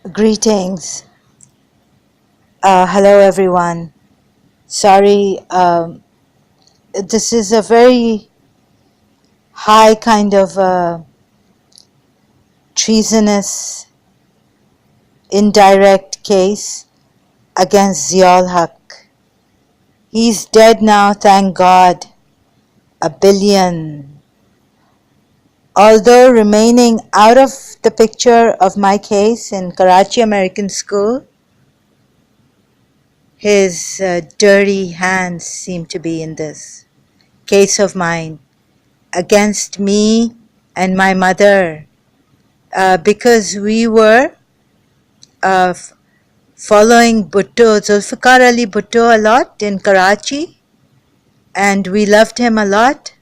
Greetings. Hello, everyone. Sorry, this is a very high kind of treasonous, indirect case against Ziaul Haq. He's dead now, thank God. A billion. Although remaining out of the picture of my case in Karachi American School, his dirty hands seem to be in this case of mine against me and my mother, because we were uh, f- following Bhutto, Zulfikar Ali Bhutto, a lot in Karachi, and we loved him a lot.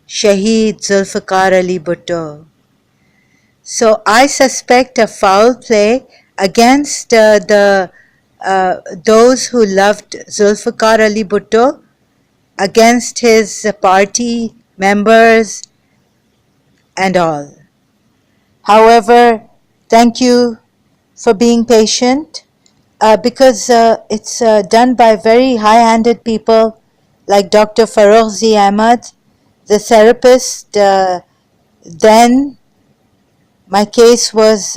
Shaheed Zulfikar Ali Bhutto. So I suspect a foul play against the those who loved Zulfikar Ali Bhutto, against his party members and all. However, thank you for being patient, because it's done by very high-handed people like Dr. Farrukh Ahmad, the therapist. Then my case was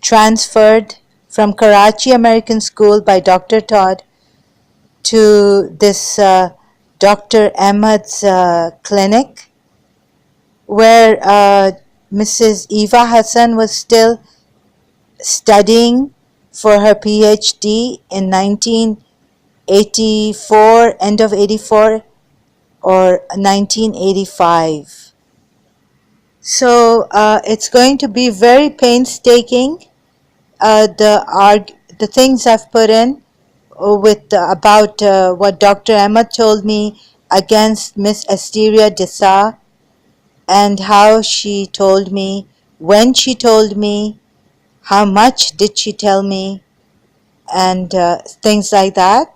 transferred from Karachi American School by Dr. Todd to this Dr. Ahmad's clinic, where Mrs. Eva Hassan was still studying for her PhD in 1984, end of 84 or 1985. So it's going to be very painstaking, the things I've put in with about what Dr. Ahmad told me against Miss Asteria Desa, and how she told me, when she told me, how much did she tell me, and things like that,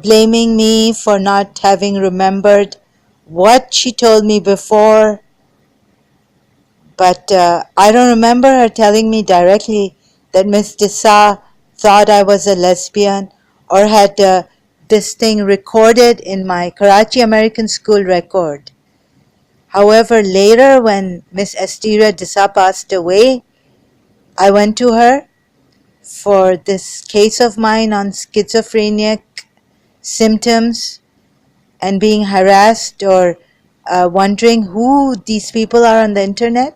blaming me for not having remembered what she told me before. But I don't remember her telling me directly that Miss Desa thought I was a lesbian, or had this thing recorded in my Karachi American School record. However, later when Miss Asteria Desa passed away, I went to her for this case of mine on schizophrenic symptoms and being harassed, or wondering who these people are on the internet.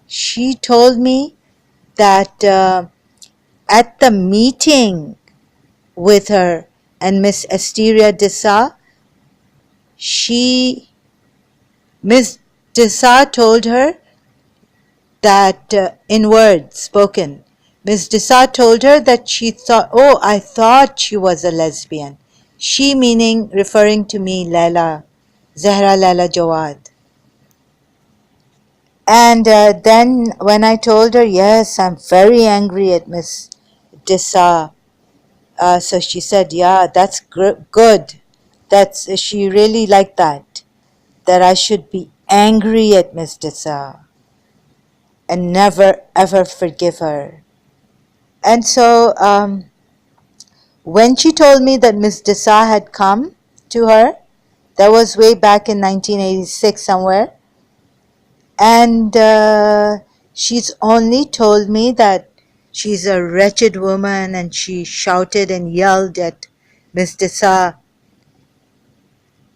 She told me that at the meeting with her and Miss Asteria Desa, Miss Desa told her that in words spoken, Miss Desa told her that she thought, oh, I thought she was a lesbian. She meaning, referring to me, Laila, Zahra Laila Jawad. And then when I told her, yes, I'm very angry at Miss Desa, so she said, yeah, that's good. She really liked that I should be angry at Miss Desa and never ever forgive her. And so when she told me that Miss Desa had come to her, that was way back in 1986 somewhere, and she's only told me that she's a wretched woman, and she shouted and yelled at Miss Desa.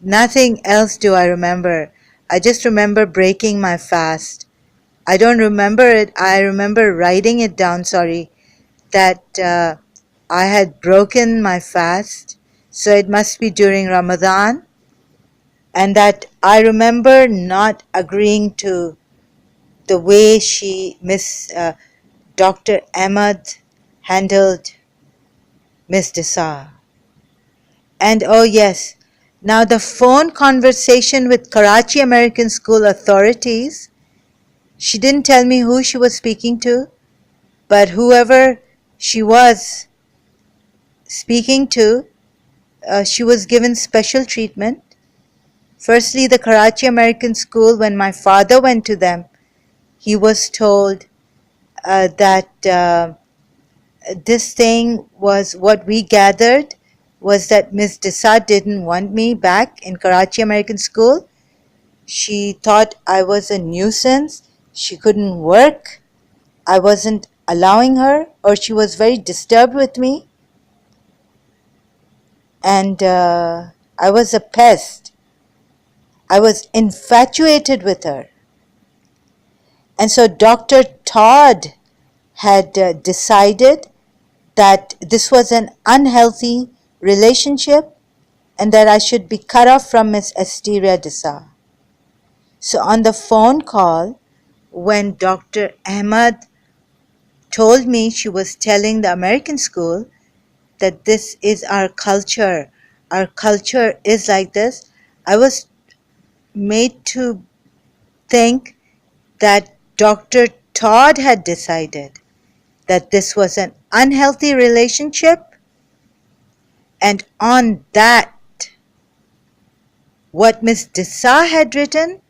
Nothing else do I remember. I just remember breaking my fast. I don't remember it. I remember writing it down, sorry, that I had broken my fast. So it must be during Ramadan. And that I remember not agreeing to the way Dr. Ahmad handled Miss Desa. And oh yes, now the phone conversation with Karachi American School authorities, she didn't tell me who she was speaking to, but whoever she was speaking to, she was given special treatment. Firstly, the Karachi American School, when my father went to them, he was told, that this thing was what we gathered was that Miss Desai didn't want me back in Karachi American School. She thought I was a nuisance. She couldn't work. I wasn't allowing her, or she was very disturbed with me, and I was a pest. I was infatuated with her. And so Dr. Todd had decided that this was an unhealthy relationship and that I should be cut off from Miss Asteria Desa. So on the phone call, when Dr. Ahmad told me she was telling the American school that this is our culture is like this, I was made to think that Dr. Todd had decided that this was an unhealthy relationship, and on that, what Miss Desa had written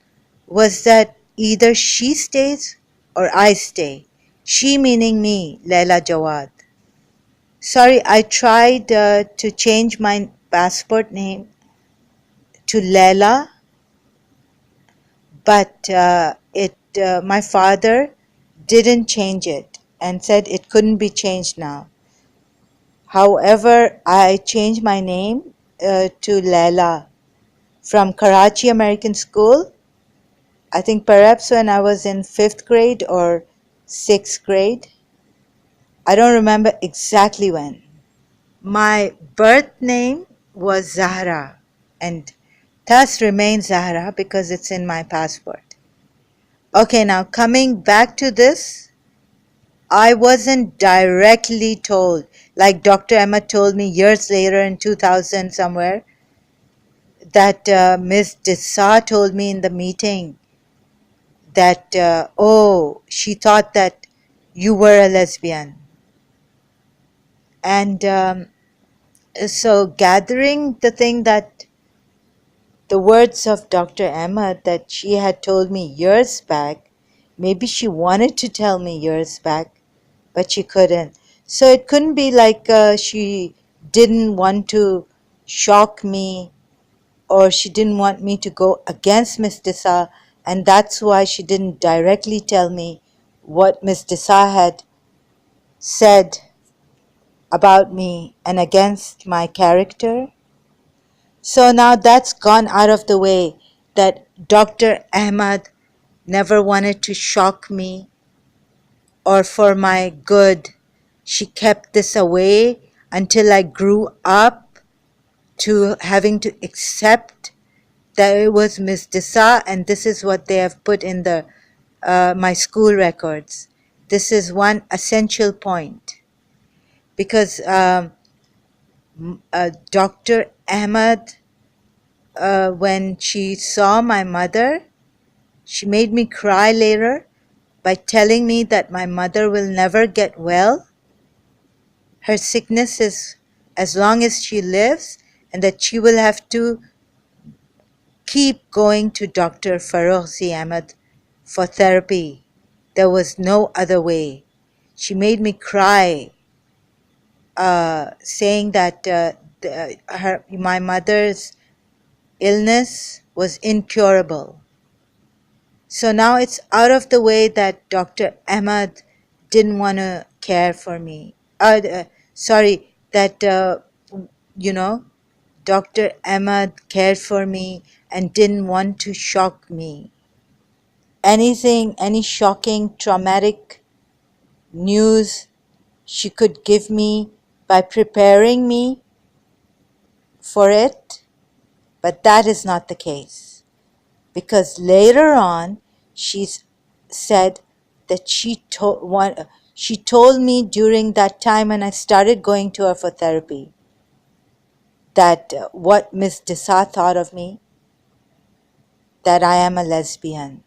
was that either she stays or I stay. She meaning me, Laila Jawad. Sorry, I tried to change my passport name to Laila, but my father didn't change it and said it couldn't be changed now. However, I changed my name to Laila from Karachi American School. I think perhaps when I was in 5th grade or 6th grade. I don't remember exactly when. My birth name was Zahra, and thus remains Zahra because it's in my passport. Okay, now coming back to this, I wasn't directly told, like Dr. Emma told me years later in 2000 somewhere, that Ms. Desa told me in the meeting that, oh, she thought that you were a lesbian. And so gathering the thing that the words of Dr. Ahmad that she had told me years back, maybe she wanted to tell me years back, but she couldn't. So it couldn't be like she didn't want to shock me, or she didn't want me to go against Miss Desa, and that's why she didn't directly tell me what Miss Desa had said about me and against my character. So now that's gone out of the way, that Dr. Ahmad never wanted to shock me or for my good. She kept this away until I grew up to having to accept that it was Miss Desa, and this is what they have put in the my school records. This is one essential point, because Dr. Ahmad, when she saw my mother, she made me cry later by telling me that my mother will never get well. Her sickness is as long as she lives, and that she will have to keep going to Dr. Farrukh Ahmad for therapy. There was no other way. She made me cry, saying that my mother's illness was incurable. So now it's out of the way that Dr. Ahmad didn't want to care for me. Sorry, that, Dr. Ahmad cared for me and didn't want to shock me. Any shocking, traumatic news she could give me by preparing me for it, but that is not the case. Because later on, she's said that she told me during that time when I started going to her for therapy that what Miss Desa thought of me, that I am a lesbian.